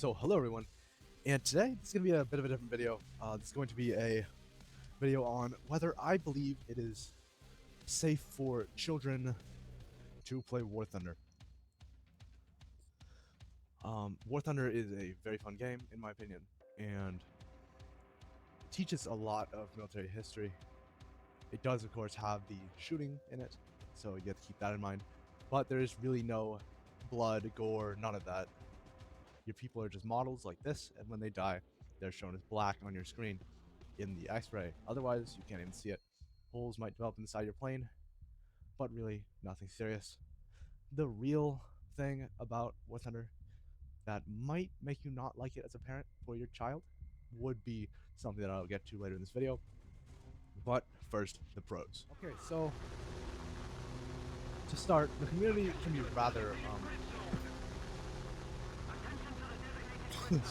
So hello everyone, and today this is going to be a bit of a different video. This is going to be a video on whether I believe it is safe for children to play War Thunder. War Thunder is a very fun game in my opinion, and it teaches a lot of military history. It does of course have the shooting in it, so you have to keep that in mind, but there is really no blood, gore, none of that. Your people are just models like this, and when they die, they're shown as black on your screen in the X-ray. Otherwise, you can't even see it. Holes might develop inside your plane, but really nothing serious. The real thing about War Thunder that might make you not like it as a parent for your child would be something that I'll get to later in this video. But first, the pros. Okay, so to start, the community can be rather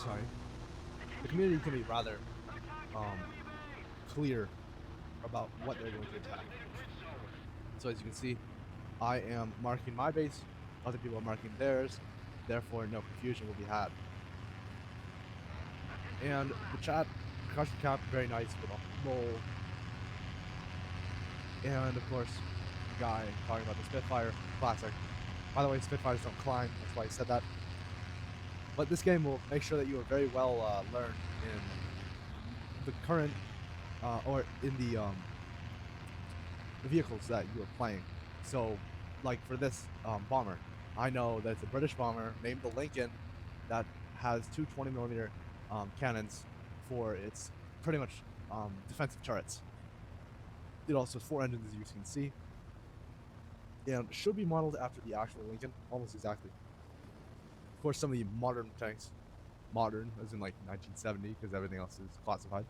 sorry. The community can be rather clear about what they're going to attack. So as you can see, I am marking my base, other people are marking theirs, therefore no confusion will be had. And the chat, percussion cap, very nice with a mole. And of course, the guy talking about the Spitfire, classic. By the way, Spitfires don't climb, that's why I said that. But this game will make sure that you are very well learned in the current, or in the vehicles that you are playing. So, like for this bomber, I know that it's a British bomber named the Lincoln that has two 20mm cannons for its pretty much defensive turrets. It also has 4 engines, as you can see, and should be modeled after the actual Lincoln, almost exactly. Of course, some of the modern tanks, modern as in like 1970, because everything else is classified,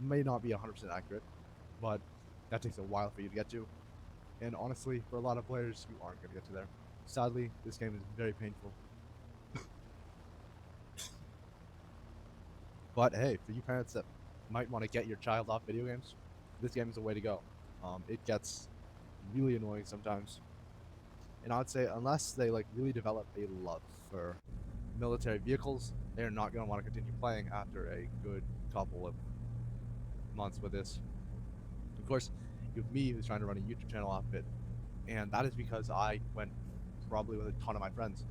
may not be 100% accurate, but that takes a while for you to get to. And honestly, for a lot of players, you aren't going to get to there. Sadly, this game is very painful. But hey, for you parents that might want to get your child off video games, this game is the way to go. It gets really annoying sometimes. And I'd say unless they like really develop a love for military vehicles, they're not going to want to continue playing after a good couple of months with this. Of course, you have me who's trying to run a YouTube channel off of it, and that is because I went probably with a ton of my friends.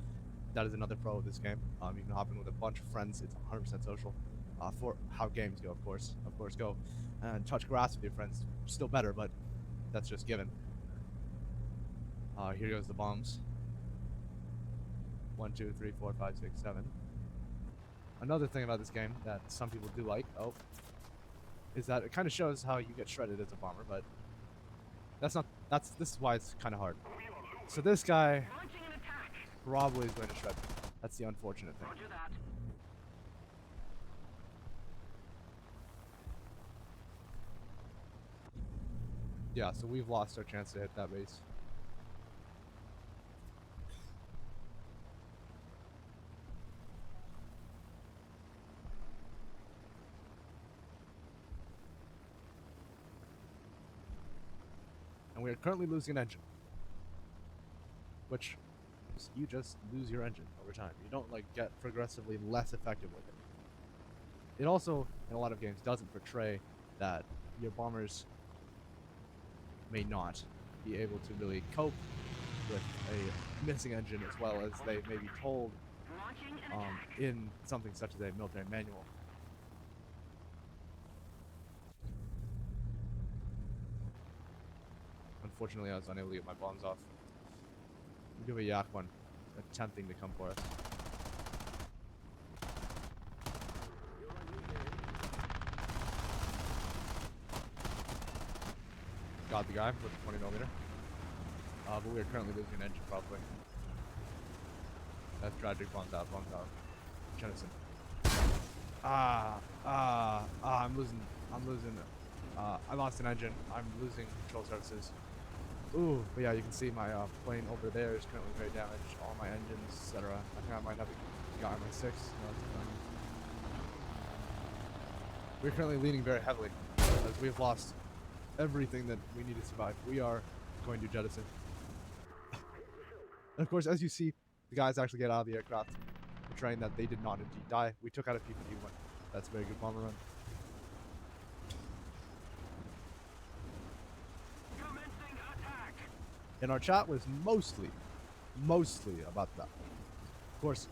That is another pro of this game. You can hop in with a bunch of friends. It's 100% social. For how games go, of course. Of course, go and touch grass with your friends. Still better, but that's just given. Here goes the bombs. 1, 2, 3, 4, 5, 6, 7. Another thing about this game that some people do like, is that it kind of shows how you get shredded as a bomber, but this is why it's kind of hard. So this guy probably is going to shred me. That's the unfortunate thing. Yeah, so we've lost our chance to hit that base. And we are currently losing an engine. Which, you just lose your engine over time. You don't like get progressively less effective with it. It also, in a lot of games, doesn't portray that your bombers may not be able to really cope with a missing engine as well as they may be told in something such as a military manual. Unfortunately, I was unable to get my bombs off. We do have a Yak one attempting to come for us. Got the guy with the 20mm. But we are currently losing an engine probably. That's tragic. Bombs out. Jennison. I'm losing. I lost an engine. I'm losing control surfaces. Ooh, but yeah, you can see my plane over there is currently very damaged. All my engines, etc. I think I might have a guy on my 6. No, we're currently leaning very heavily as we've lost everything that we need to survive. We are going to jettison. And of course, as you see, the guys actually get out of the aircraft. portraying that they did not indeed die. We took out a PvP one. That's a very good bomber run. Commencing attack. And our chat was mostly about that. Of course,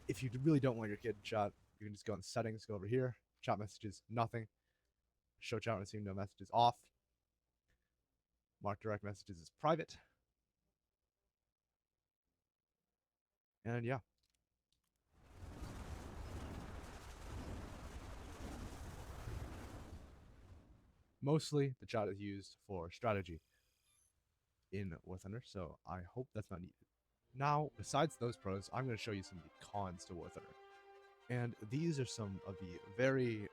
if you really don't want your kid to chat, you can just go in settings, go over here, chat messages, nothing. Show chat when receiving no messages off. Mark direct messages as private. And yeah. Mostly the chat is used for strategy in War Thunder, so I hope that's not needed. Now, besides those pros, I'm going to show you some of the cons to War Thunder. And these are some of the very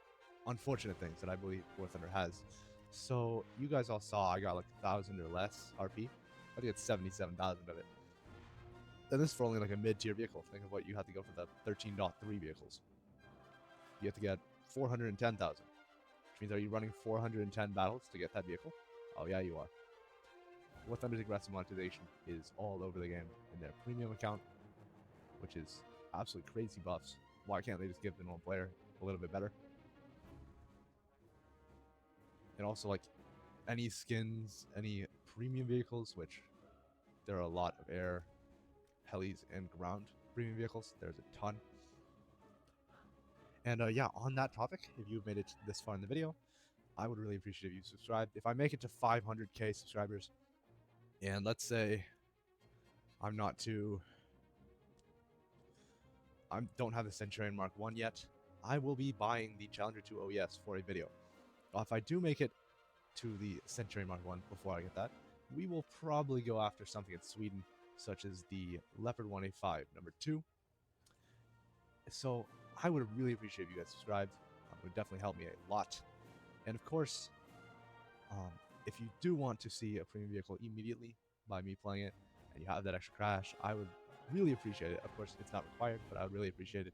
unfortunate things that I believe War Thunder has. So you guys all saw I got like 1,000 or less RP. I think it's 77,000 of it. And this is for only like a mid-tier vehicle. Think of what you have to go for the 13.3 vehicles. You have to get 410,000. Which means, are you running 410 battles to get that vehicle? Oh yeah, you are. War Thunder's aggressive monetization is all over the game in their premium account, which is absolutely crazy buffs. Why can't they just give the normal player a little bit better? And also, like, any skins, any premium vehicles, which there are a lot of air, helis, and ground premium vehicles. There's a ton. And yeah, on that topic, if you've made it this far in the video, I would really appreciate if you subscribed. If I make it to 500k subscribers, and let's say I don't have the Centurion Mark 1 yet, I will be buying the Challenger 2 OES for a video. If I do make it to the Centurion Mark 1 before I get that, we will probably go after something in Sweden, such as the Leopard 1A5 number 2. So I would really appreciate if you guys subscribed. It would definitely help me a lot. And of course, if you do want to see a premium vehicle immediately by me playing it, and you have that extra crash, I would really appreciate it. Of course, it's not required, but I would really appreciate it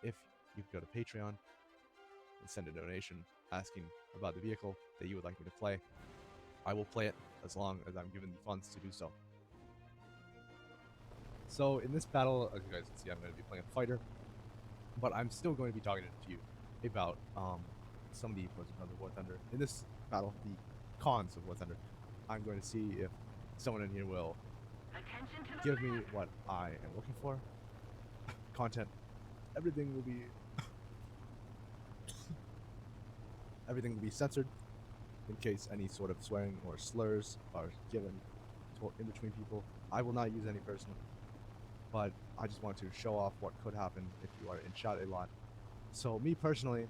if you could go to Patreon and send a donation asking about the vehicle that you would like me to play. I will play it as long as I'm given the funds to do so. So in this battle, as you guys can see, I'm going to be playing a fighter, but I'm still going to be talking to you about some of the pros and cons of War Thunder. In this battle, the cons of War Thunder, I'm going to see if someone in here will give me what I am looking for. Content. Everything will be censored in case any sort of swearing or slurs are given in between people. I will not use any personally, but I just want to show off what could happen if you are in chat a lot. So me personally,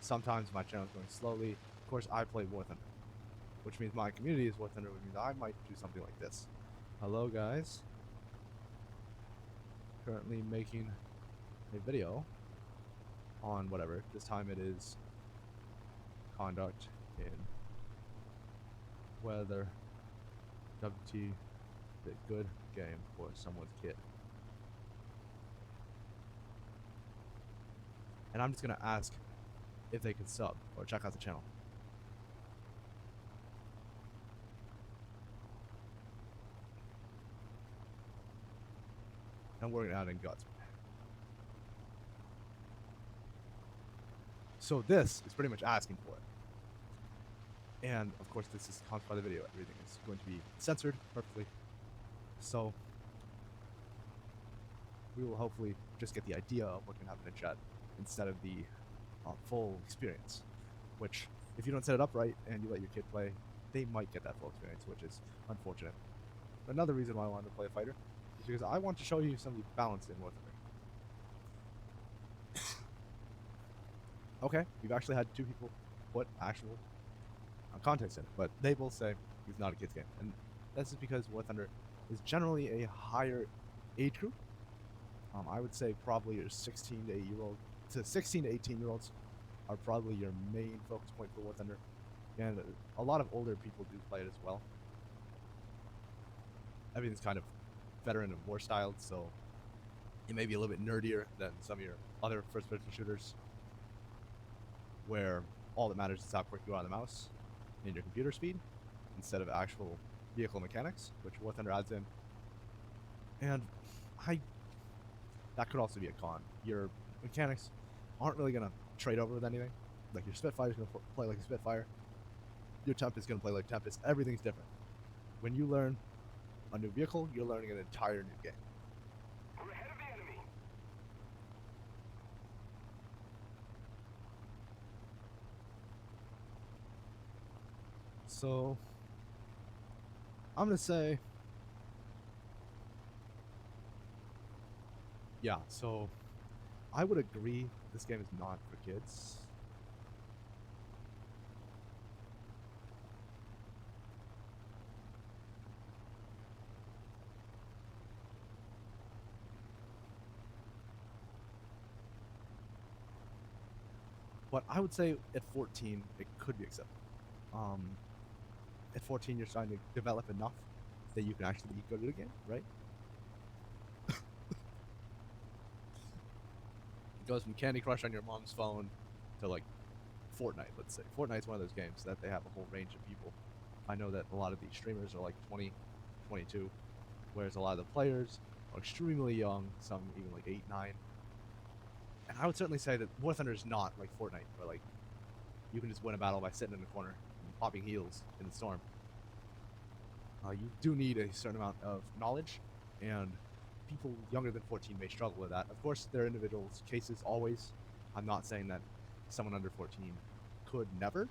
sometimes my channel is going slowly. Of course, I play War Thunder, which means my community is War Thunder, which means I might do something like this. Hello guys. Currently making a video on whatever. This time it is conduct in whether WT is a good game for someone's kid. And I'm just gonna ask if they can sub or check out the channel. And we're gonna add in guts. So this is pretty much asking for it. And of course this is caused by the video. Everything is going to be censored perfectly. So we will hopefully just get the idea of what can happen in chat instead of the full experience. Which, if you don't set it up right and you let your kid play, they might get that full experience, which is unfortunate. Another reason why I wanted to play a fighter is because I want to show you some of the balance in War Thunder. Okay, we've actually had 2 people put actual context in it, but they both say it's not a kid's game. And that's just because War Thunder is generally a higher age group. I would say probably your 16 to 18-year-olds are probably your main focus point for War Thunder. And a lot of older people do play it as well. Everything's kind of veteran and war styled, so it may be a little bit nerdier than some of your other first-person shooters, where all that matters is how quick you are on the mouse and your computer speed, instead of actual vehicle mechanics, which War Thunder adds in. And that could also be a con. Your mechanics aren't really gonna trade over with anything. Like your Spitfire is gonna play like a Spitfire. Your Tempest is gonna play like Tempest. Everything's different. When you learn a new vehicle, you're learning an entire new game. We're ahead of the enemy. So I'm gonna say, yeah. So I would agree this game is not for kids. But I would say at 14 it could be acceptable. At 14 you're starting to develop enough that you can actually be good at a game, right? It goes from Candy Crush on your mom's phone to like Fortnite, let's say. Fortnite's one of those games that they have a whole range of people. I know that a lot of these streamers are like 20, 22, whereas a lot of the players are extremely young, some even like 8, 9. And I would certainly say that War Thunder is not like Fortnite, where like you can just win a battle by sitting in the corner and popping heals in the storm. You do need a certain amount of knowledge, and people younger than 14 may struggle with that. Of course, there are individual cases always. I'm not saying that someone under 14 could never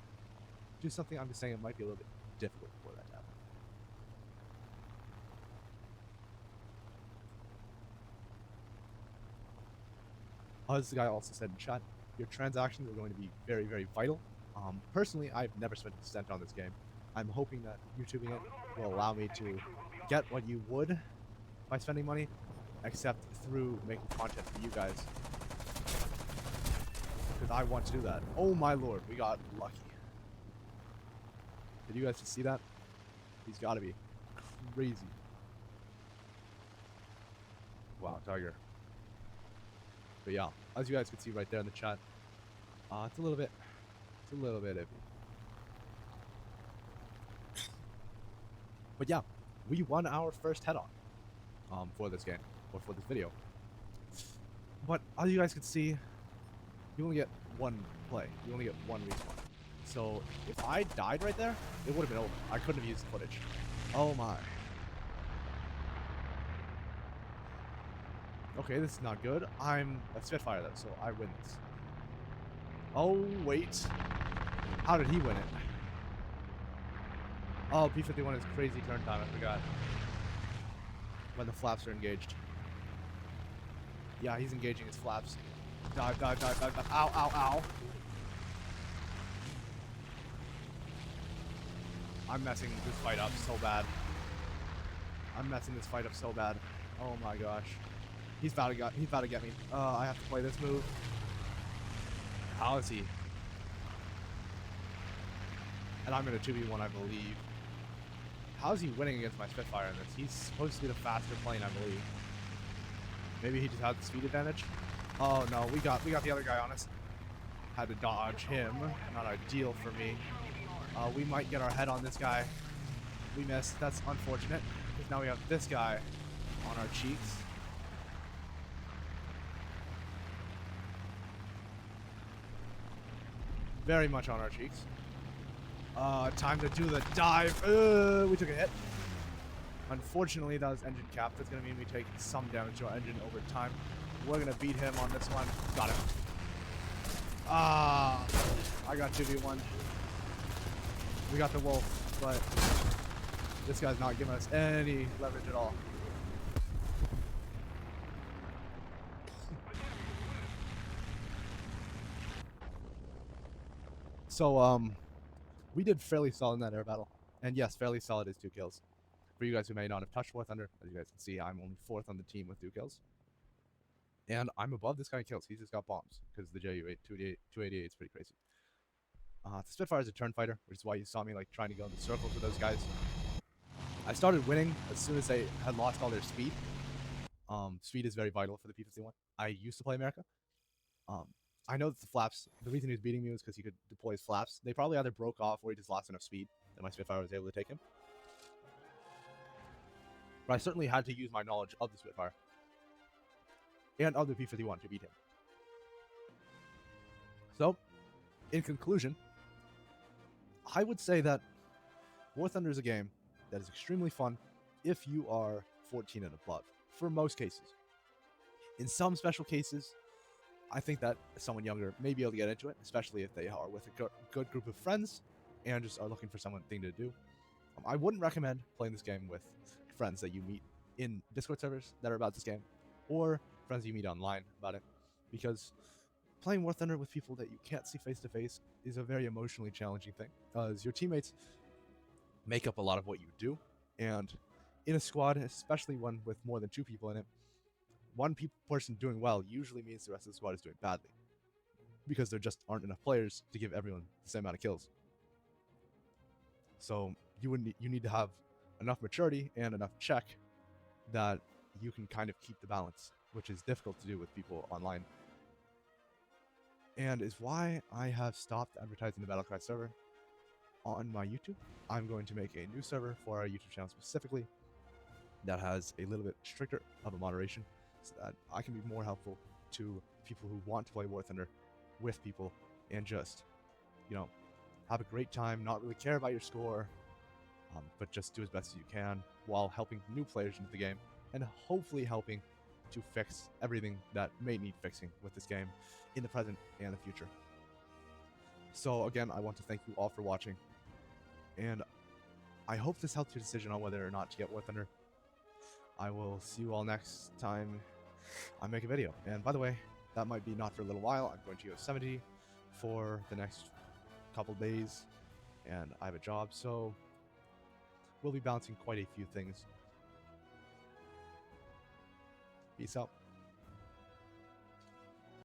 do something. I'm just saying it might be a little bit difficult for that to happen. As the guy also said in chat, your transactions are going to be very, very vital. Personally, I've never spent a cent on this game. I'm hoping that YouTubing it will allow me to get what you would by spending money, except through making content for you guys. Because I want to do that. Oh my lord, we got lucky. Did you guys just see that? He's got to be crazy. Wow, Tiger. But yeah, as you guys can see right there in the chat, it's a little bit iffy. But yeah, we won our first head-on for this game, or for this video. But as you guys can see, you only get one play. You only get one respawn. So if I died right there, it would have been over. I couldn't have used the footage. Oh my. Okay, this is not good. I'm a Spitfire though, so I win this. Oh, wait. How did he win it? Oh, P-51 is crazy turn time, I forgot. When the flaps are engaged. Yeah, he's engaging his flaps. Dive, dive, dive, dive, dive. Ow, ow, ow. I'm messing this fight up so bad. I'm messing this fight up so bad. Oh my gosh. He's about to get me. I have to play this move. How is he? And I'm in a 2v1, I believe. How is he winning against my Spitfire in this? He's supposed to be the faster plane, I believe. Maybe he just had the speed advantage. Oh no, we got the other guy on us. Had to dodge him. Not ideal for me. We might get our head on this guy. We missed. That's unfortunate. Because now we have this guy on our cheeks. Very much on our cheeks. Time to do the dive. We took a hit. Unfortunately, that was engine cap. That's going to mean we take some damage to our engine over time. We're going to beat him on this one. Got him. I got 2v1. We got the wolf, but this guy's not giving us any leverage at all. So, we did fairly solid in that air battle. And yes, fairly solid is 2 kills. For you guys who may not have touched War Thunder, as you guys can see, I'm only 4th on the team with 2 kills. And I'm above this guy in kills. He's just got bombs, because the JU-8 288 is pretty crazy. The Spitfire is a turn fighter, which is why you saw me like trying to go in the circles with those guys. I started winning as soon as they had lost all their speed. Speed is very vital for the P-51. I used to play America. I know that the flaps, the reason he was beating me was because he could deploy his flaps. They probably either broke off or he just lost enough speed that my Spitfire was able to take him. But I certainly had to use my knowledge of the Spitfire. and other P51 to beat him. So, in conclusion, I would say that War Thunder is a game that is extremely fun if you are 14 and above, for most cases. In some special cases, I think that someone younger may be able to get into it, especially if they are with a good group of friends and just are looking for something to do. I wouldn't recommend playing this game with friends that you meet in Discord servers that are about this game, or friends you meet online about it, because playing War Thunder with people that you can't see face to face is a very emotionally challenging thing, as your teammates make up a lot of what you do, and in a squad, especially one with more than 2 people in it, one person doing well usually means the rest of the squad is doing badly, because there just aren't enough players to give everyone the same amount of kills. So you need to have enough maturity and enough check that you can kind of keep the balance, which is difficult to do with people online. And is why I have stopped advertising the Battlecry server on my YouTube. I'm going to make a new server for our YouTube channel specifically that has a little bit stricter of a moderation, so that I can be more helpful to people who want to play War Thunder with people and just, have a great time, not really care about your score, but just do as best as you can while helping new players into the game and hopefully helping to fix everything that may need fixing with this game in the present and the future. So again, I want to thank you all for watching, and I hope this helped your decision on whether or not to get War Thunder. I will see you all next time I make a video. And by the way, that might be not for a little while. I'm going to Yosemite for the next couple days, and I have a job, so we'll be balancing quite a few things. Peace out.